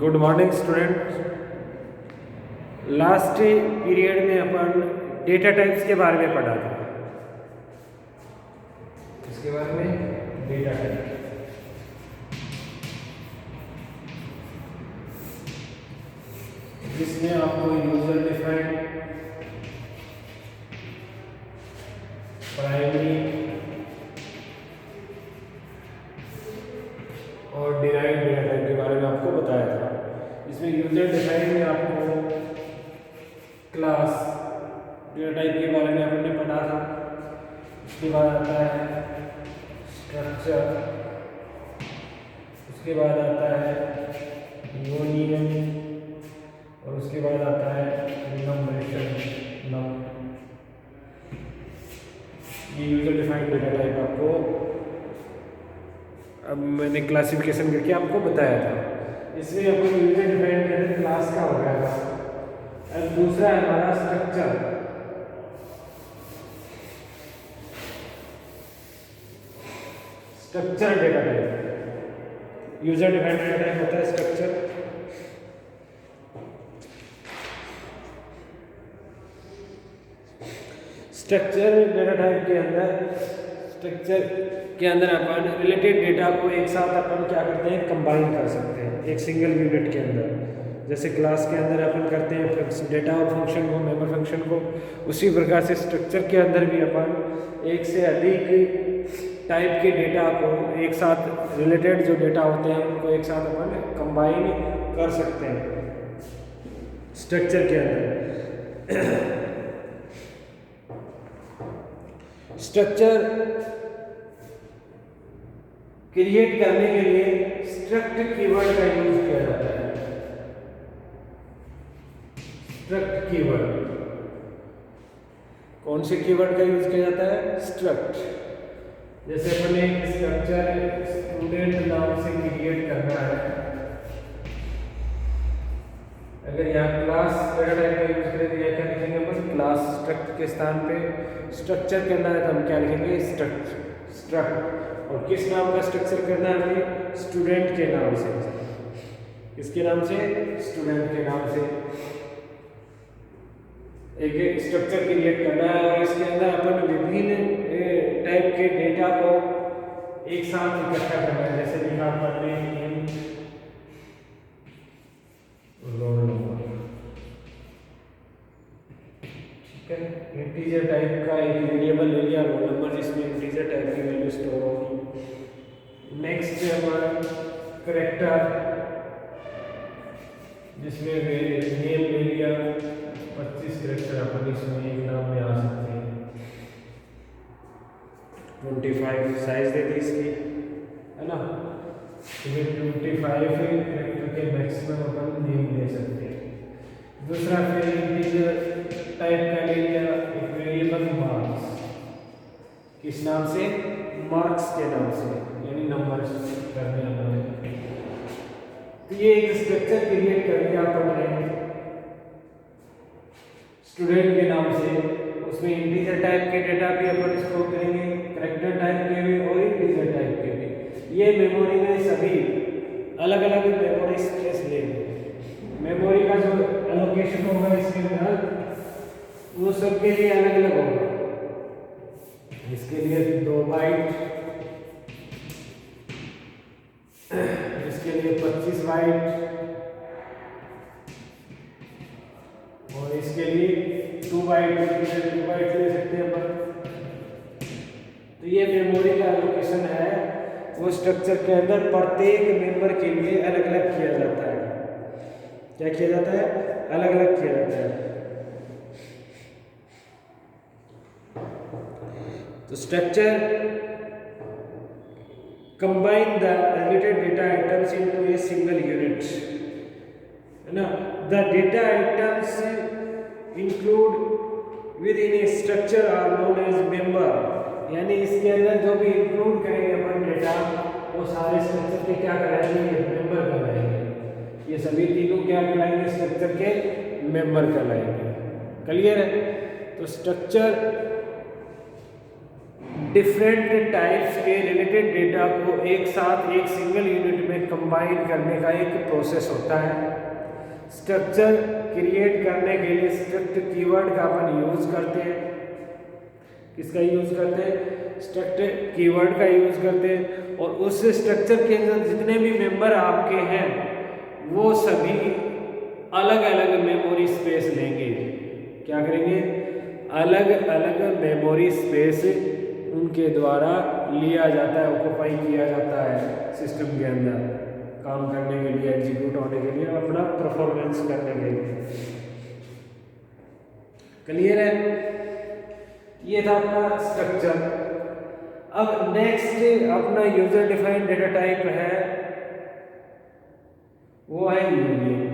Good morning student. Last period में अपन data types के बारे में पढ़ा था। इसके बारे में डेटा टाइप, जिसमें आपको यूजर डिफाइंड, प्राइमरी और डिराइव्ड डेटा टाइप के बारे में आपको बताया था। इसमें यूजर डिफाइंड में आपको क्लास डेटा टाइप के बारे में आपने पढ़ा था। उसके बाद आता है स्ट्रक्चर, उसके बाद आता है यूनियन और उसके बाद आता है नंबरेशन। ये यूजर डिफाइंड डेटा टाइप आपको अब मैंने क्लासिफिकेशन करके आपको बताया था। इसमें अपन यूजर डिफाइंड मेथड क्लास का हो गया था। और दूसरा है हमारा structure. Structure data type, user defined data type होता है स्ट्रक्चर। स्ट्रक्चर डेटा टाइप के अंदर अपन रिलेटेड डेटा को एक साथ अपन क्या करते हैं, कंबाइन कर सकते हैं एक सिंगल यूनिट के अंदर। जैसे क्लास के अंदर अपन करते हैं डेटा और फंक्शन को, मेंबर फंक्शन को, उसी प्रकार से स्ट्रक्चर के अंदर भी अपन एक से अधिक टाइप के डेटा को एक साथ, रिलेटेड जो डेटा होते हैं उनको एक साथ अपन कंबाइन कर सकते हैं स्ट्रक्चर के अंदर। स्ट्रक्चर क्रिएट करने के लिए स्ट्रक्ट कीवर्ड का यूज किया जाता है। स्ट्रक्ट कीवर्ड, कौन से कीवर्ड का यूज किया जाता है? स्ट्रक्ट। जैसे अपन एक स्ट्रक्चर स्टूडेंट नाम से क्रिएट करना है, अगर यहाँ क्लास डेटा टाइप का यूज करें तो क्या लिखेंगे अपन? क्लास। स्ट्रक्ट के स्थान पे स्ट्रक्चर करना है तो हम क्या लिखेंगे? स्ट्रक्ट। और किस नाम का स्ट्रक्चर करना है हमें? स्टूडेंट के नाम से। किसके नाम से? स्टूडेंट के नाम से एक स्ट्रक्चर क्रिएट करना है और इसके अंदर अपन विभिन्न टाइप के डेटा को एक साथ इकट्ठा करना है। जैसे लिखा अपन ने रोल नंबर, ठीक है। इंटीजर टाइप का एक वेरिएबल ले लिया रोल नंबर, जिसमें इंटीजर टाइप की वैल्यू स्टोर होगी। नेक्स्ट है हमारा कैरेक्टर, जिसमें नेम ले लिया 25 कैरेक्टर अपन इसमें एक नाम में आ सकते हैं। 25 साइज दे दी इसकी, है ना। 25 कैरेक्टर के मैक्सिमम अपन नेम ले सकते हैं। दूसरा फिर इंटीजर टाइप का ले लिया एक वेरिएबल मार्क्स, किस नाम से? मार्क्स के नाम से, यानी नंबर करने वाला। तो ये एक स्ट्रक्चर क्रिएट कर दिया अपन स्टूडेंट के नाम से। उसमें इंटीजर टाइप के डेटा भी अपन स्टोर करेंगे, कैरेक्टर टाइप के भी और इंटीजर टाइप के भी। ये मेमोरी में सभी अलग अलग मेमोरी स्पेस लेंगे। मेमोरी का जो एलोकेशन होगा इसके अंदर वो सबके लिए अलग अलग होगा। इसके लिए 2 बाइट, इसके लिए 25 बाइट और इसके लिए 2 बाइट ले सकते हैं अपन। तो ये मेमोरी का एलोकेशन है, वो स्ट्रक्चर के अंदर प्रत्येक मेंबर के लिए अलग अलग किया जाता है। क्या किया जाता है? अलग अलग किया जाता है। तो structure combine the related data items into a single unit, है ना। The data items include with in a structure are known as member, यानी इसके अंदर जो भी इंक्लूड करेंगे अपन डेटा वो सारे स्ट्रक्चर के क्या कहलाएंगे? मेंबर कहलाएंगे। ये सभी तीनों क्या कहलाएंगे? स्ट्रक्चर के मेंबर कहलाएंगे। क्लियर है? तो स्ट्रक्चर डिफरेंट टाइप्स के रिलेटेड डेटा को एक साथ एक सिंगल यूनिट में कंबाइन करने का एक प्रोसेस होता है। स्ट्रक्चर क्रिएट करने के लिए स्ट्रक्ट कीवर्ड का अपन यूज करते हैं। किसका यूज करते हैं? स्ट्रक्ट कीवर्ड का यूज करते हैं। और उस स्ट्रक्चर के अंदर जितने भी मेंबर आपके हैं वो सभी अलग अलग मेमोरी स्पेस लेंगे। क्या करेंगे? अलग अलग मेमोरी स्पेस उनके द्वारा लिया जाता है, ऑक्युपाई किया जाता है सिस्टम के अंदर काम करने के लिए, एग्जीक्यूट होने के लिए, अपना परफॉर्मेंस करने के लिए। क्लियर है? ये था अपना स्ट्रक्चर। अब नेक्स्ट अपना यूजर डिफाइंड डेटा टाइप है, वो है यूनियन।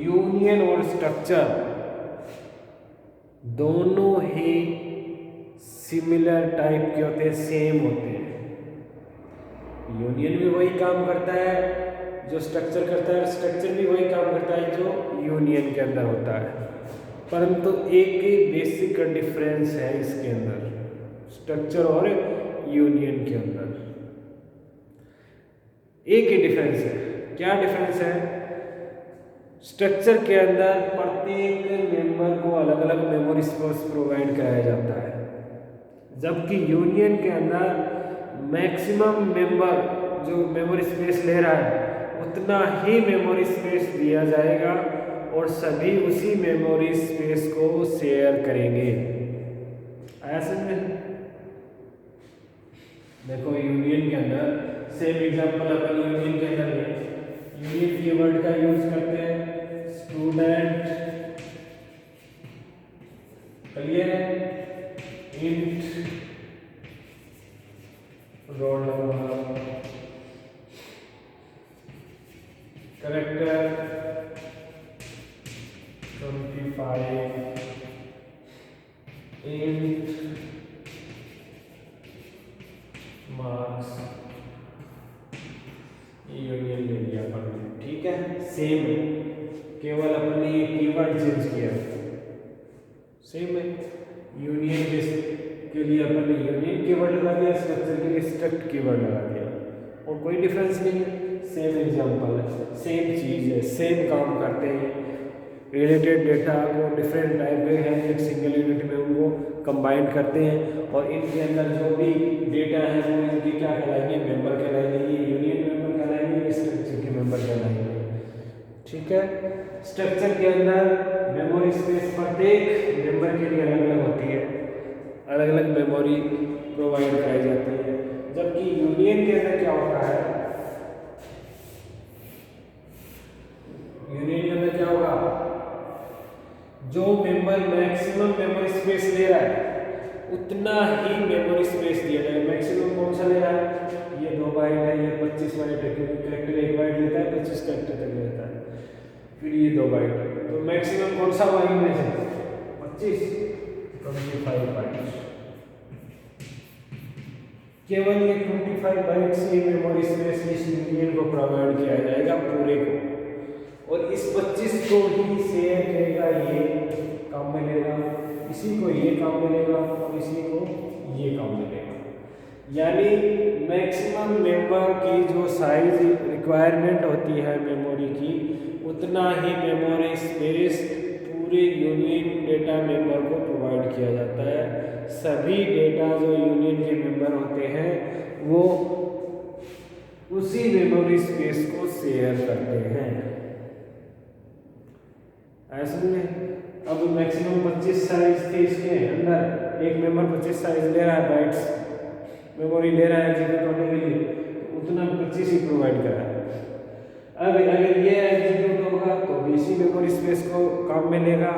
यूनियन और स्ट्रक्चर दोनों ही सिमिलर टाइप के होते हैं, सेम होते हैं। यूनियन भी वही काम करता है जो स्ट्रक्चर करता है, स्ट्रक्चर भी वही काम करता है जो यूनियन के अंदर होता है, परंतु एक बेसिक डिफरेंस है इसके अंदर, स्ट्रक्चर और यूनियन के अंदर एक ही डिफरेंस है। क्या डिफरेंस है? स्ट्रक्चर के अंदर प्रत्येक मेंबर को अलग अलग मेमोरी स्पेस प्रोवाइड कराया जाता है, जबकि यूनियन के अंदर मैक्सिमम मेंबर जो मेमोरी स्पेस ले रहा है उतना ही मेमोरी स्पेस दिया जाएगा और सभी उसी मेमोरी स्पेस को शेयर करेंगे। आया समझ? देखो यूनियन के अंदर सेम एग्जांपल अपन यूनियन के अंदर यूनियन कीवर्ड का यूज करते हैं, स्टूडेंट, क्लियर है, int roll number, character 25, int marks, union ले लिया अपन ने। ठीक है, सेम है, केवल अपन ने ये कीवर्ड चेंज किया, सेम है। यूनियन के लिए अपन ने यूनियन कीवर्ड लगा दिया, स्ट्रक्चर के लिए स्ट्रक्ट कीवर्ड लगा दिया, और कोई डिफरेंस नहीं है, सेम एग्जांपल है, सेम चीज़ है, सेम काम करते हैं। रिलेटेड डेटा को डिफरेंट टाइप के हैं, एक सिंगल यूनिट में उनको कंबाइन करते हैं और इनके अंदर जो भी डेटा है वो इनके क्या कहलाएंगे? मेंबर कहलाएंगे। ये यूनियन मेंबर कहलाएंगे, ये स्ट्रक्चर के मेंबर कहलाएंगे। ठीक है, स्ट्रक्चर के अंदर मेमोरी स्पेस प्रत्येक मेंबर के लिए अलग अलग होती है, अलग अलग मेमोरी प्रोवाइड कराई जाती है, जबकि यूनियन के अंदर क्या होता है? यूनियन के अंदर क्या होगा? जो मेंबर मैक्सिमम मेमोरी स्पेस ले रहा है उतना ही मेमोरी स्पेस दिया जाएगा। मैक्सिमम कौन सा ले रहा है? ये 2 बाइट है, ये 25 बाइट है, क्योंकि कैरेक्टर 1 बाइट लेता है, 25 कैरेक्टर तक लेता है, फिर ये 2 बाइट है, तो मैक्सिमम कौन सा हुआ इनमें से? 25, 25 बाइट। केवल ये 25 बाइट से मेमोरी स्पेस इस यूनियन को प्रोवाइड किया जाएगा पूरे को, और इस 25 को ही शेयर करेगा, ये काम में लेगा, इसी को ये काम मिलेगा और इसी को ये काम मिलेगा। यानी मैक्सिमम मेंबर की जो साइज रिक्वायरमेंट होती है मेमोरी की, उतना ही मेमोरी स्पेस पूरे यूनियन डेटा मेंबर को प्रोवाइड किया जाता है। सभी डेटा जो यूनियन के मेंबर होते हैं वो उसी मेमोरी स्पेस को शेयर करते हैं। ऐसे में अब मैक्सिमम 25 साइज थे इसके अंदर, एक मेंबर 25 साइज ले रहा है, बाइट्स मेमोरी ले रहा है एग्जीक्यूट होने के लिए, तो उतना 25 ही प्रोवाइड करा है। अब अगर ये एग्जीक्यूट होगा तो भी इसी मेमोरी स्पेस को काम में लेगा,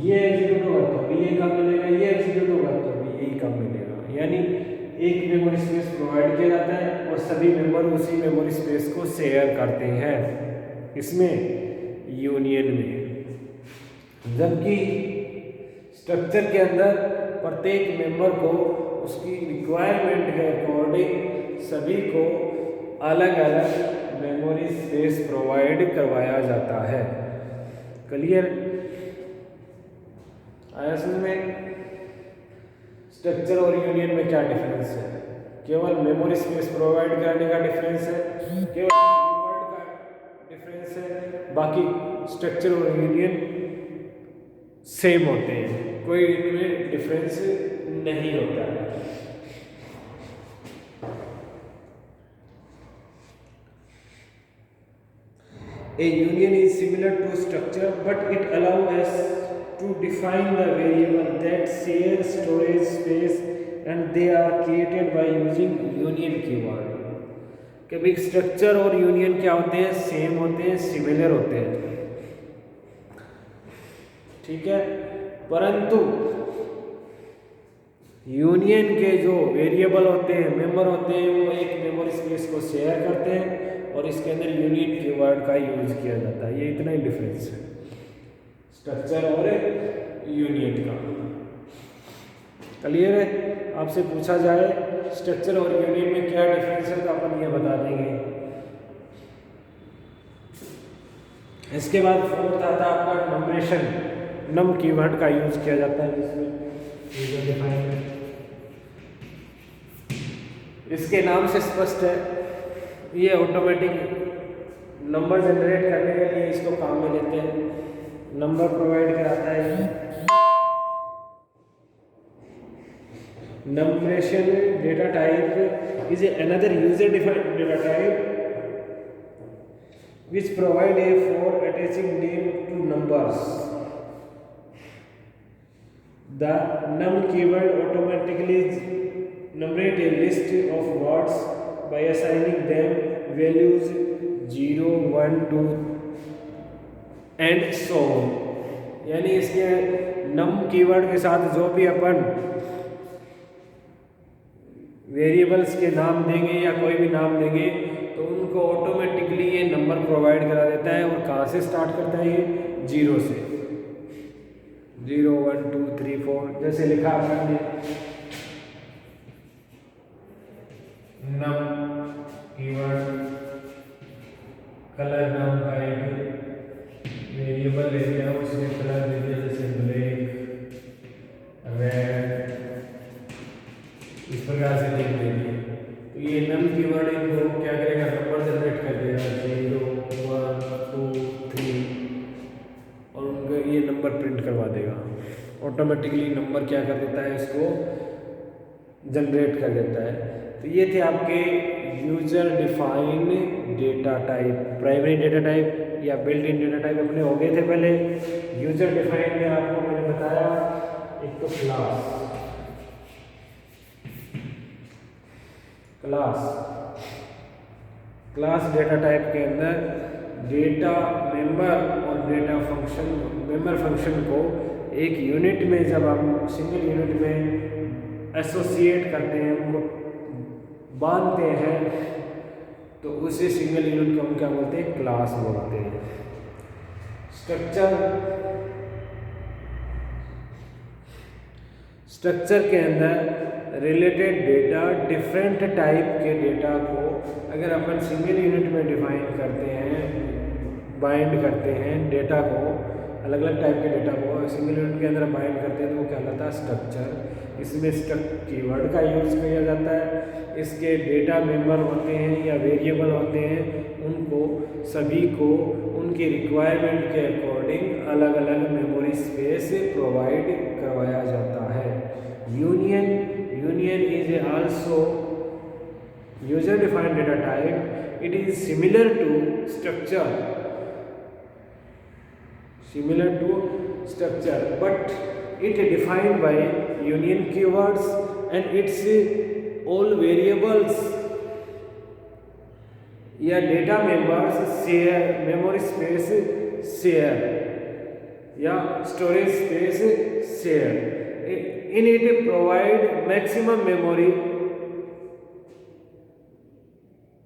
ये एग्जीक्यूट होगा तो भी ये काम मिलेगा, ये एग्जीक्यूट होगा तो भी यही काम मिलेगा। यानी एक मेमोरी स्पेस प्रोवाइड किया जाता है और सभी मेंबर उसी मेमोरी स्पेस को शेयर करते हैं, इसमें यूनियन में। जबकि स्ट्रक्चर के अंदर प्रत्येक मेंबर को उसकी रिक्वायरमेंट के अकॉर्डिंग सभी को अलग अलग मेमोरी स्पेस प्रोवाइड करवाया जाता है। क्लियर? आया समझ में? स्ट्रक्चर और यूनियन में क्या डिफरेंस है? केवल मेमोरी स्पेस प्रोवाइड करने का डिफरेंस है, केवल कीवर्ड का डिफरेंस है, बाकी स्ट्रक्चर और यूनियन सेम होते हैं, कोई इनमें डिफरेंस नहीं होता है। A union is similar to structure, but it allows us to define the variable that share storage space, and they are created by using union keyword. कि भाई स्ट्रक्चर और यूनियन क्या होते हैं? सेम होते हैं, सिमिलर होते हैं, ठीक है। परंतु यूनियन के जो वेरिएबल होते हैं, मेंबर होते हैं, वो एक मेमोरी स्पेस को शेयर करते हैं और इसके अंदर यूनियन कीवर्ड का यूज किया जाता है। ये इतना ही डिफरेंस है स्ट्रक्चर और यूनियन का। क्लियर है? आपसे पूछा जाए स्ट्रक्चर और यूनियन में क्या डिफरेंस है तो अपन ये बता देंगे। इसके बाद फोर्थ आता है आपका नंबरेशन। नम कीवर्ड का यूज किया जाता है जिसमें इसके नाम से स्पष्ट है, ये ऑटोमेटिक नंबर जनरेट करने के लिए इसको काम में लेते हैं, नंबर प्रोवाइड कराता है। नंबरेशन data type is another user defined data type which provide a for attaching name to numbers. The num keyword automatically numerate a list of words by assigning them values 0, 1, 2 and so on. यानी इसके num keyword के साथ जो भी अपन variables के नाम देंगे या कोई भी नाम देंगे तो उनको ऑटोमेटिकली ये नंबर प्रोवाइड करा देता है। और कहाँ से स्टार्ट करता है? ये 0 से, 0, 1, 2, 3, 4 जैसे लिखा अपन ने। नम कीवर्ड कलर नाम का एक वेरिएबल ले लिया, उसमें कलर दे दिया जैसे ब्लैक, रेड, इस प्रकार से लिख देंगे। तो ये नम कीवर्ड इनको क्या करेगा? नंबर जनरेट कर देगा 0, 1, 2, 3 और उनको ये नंबर प्रिंट करवा देगा। ऑटोमेटिकली नंबर क्या कर देता है? इसको जनरेट कर देता है। तो ये थे आपके user defined data type. Primary data type या बिल्ट इन डेटा टाइप अपने हो गए थे पहले। यूजर डिफाइंड में आपको मैंने बताया एक तो क्लास डेटा टाइप के अंदर डेटा मेंबर और डेटा फंक्शन, मेंबर फंक्शन को एक यूनिट में जब हम सिंगल यूनिट में एसोसिएट करते हैं, उनको बांधते हैं, तो उसी सिंगल यूनिट को हम क्या बोलते हैं? क्लास बोलते हैं। स्ट्रक्चर के अंदर रिलेटेड डेटा, डिफरेंट टाइप के डेटा को अगर अपन सिंगल यूनिट में डिफाइन करते हैं, बाइंड करते हैं, डेटा को अलग अलग टाइप के डेटा को सिंगल यूनिट के अंदर बाइंड करते हैं तो वो कहलाता है स्ट्रक्चर। इसमें स्ट्रक्ट कीवर्ड का यूज़ किया जाता है। इसके डेटा मेंबर होते हैं या वेरिएबल होते हैं, उनको सभी को उनकी रिक्वायरमेंट के अकॉर्डिंग अलग अलग मेमोरी स्पेस प्रोवाइड करवाया जाता है। Union is also user defined data type. It is similar to structure, but it is defined by union keywords and its all variables या data members share memory space share या storage space share. In it provide maximum memory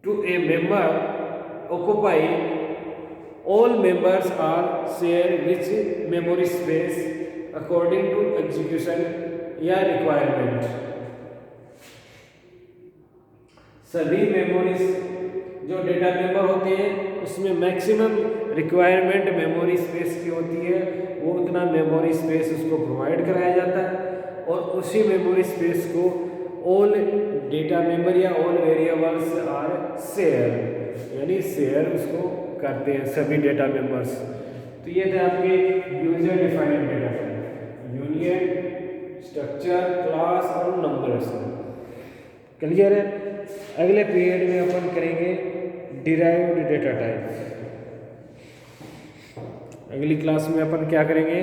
to a member occupy. All members are share which memory space according to execution या requirement. सभी memory जो data member होते हैं उसमें maximum requirement memory space की होती है, वो उतना मेमोरी स्पेस उसको प्रोवाइड कराया जाता है और उसी मेमोरी स्पेस को ऑल डेटा मेंबर या ऑल वेरिएबल्स आर शेयर, यानी शेयर उसको करते हैं सभी डेटा मेंबर्स। तो ये थे आपके user defined data type, union, structure, class और नंबर्स। क्लियर है? अगले पीरियड में अपन करेंगे डिराइव्ड डेटा टाइप। अगली क्लास में अपन क्या करेंगे?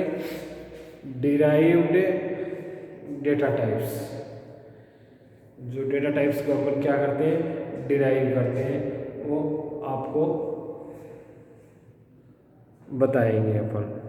Derived data types. जो डेटा टाइप्स को अपन क्या करते हैं? डिराइव करते हैं, वो आपको बताएंगे अपन।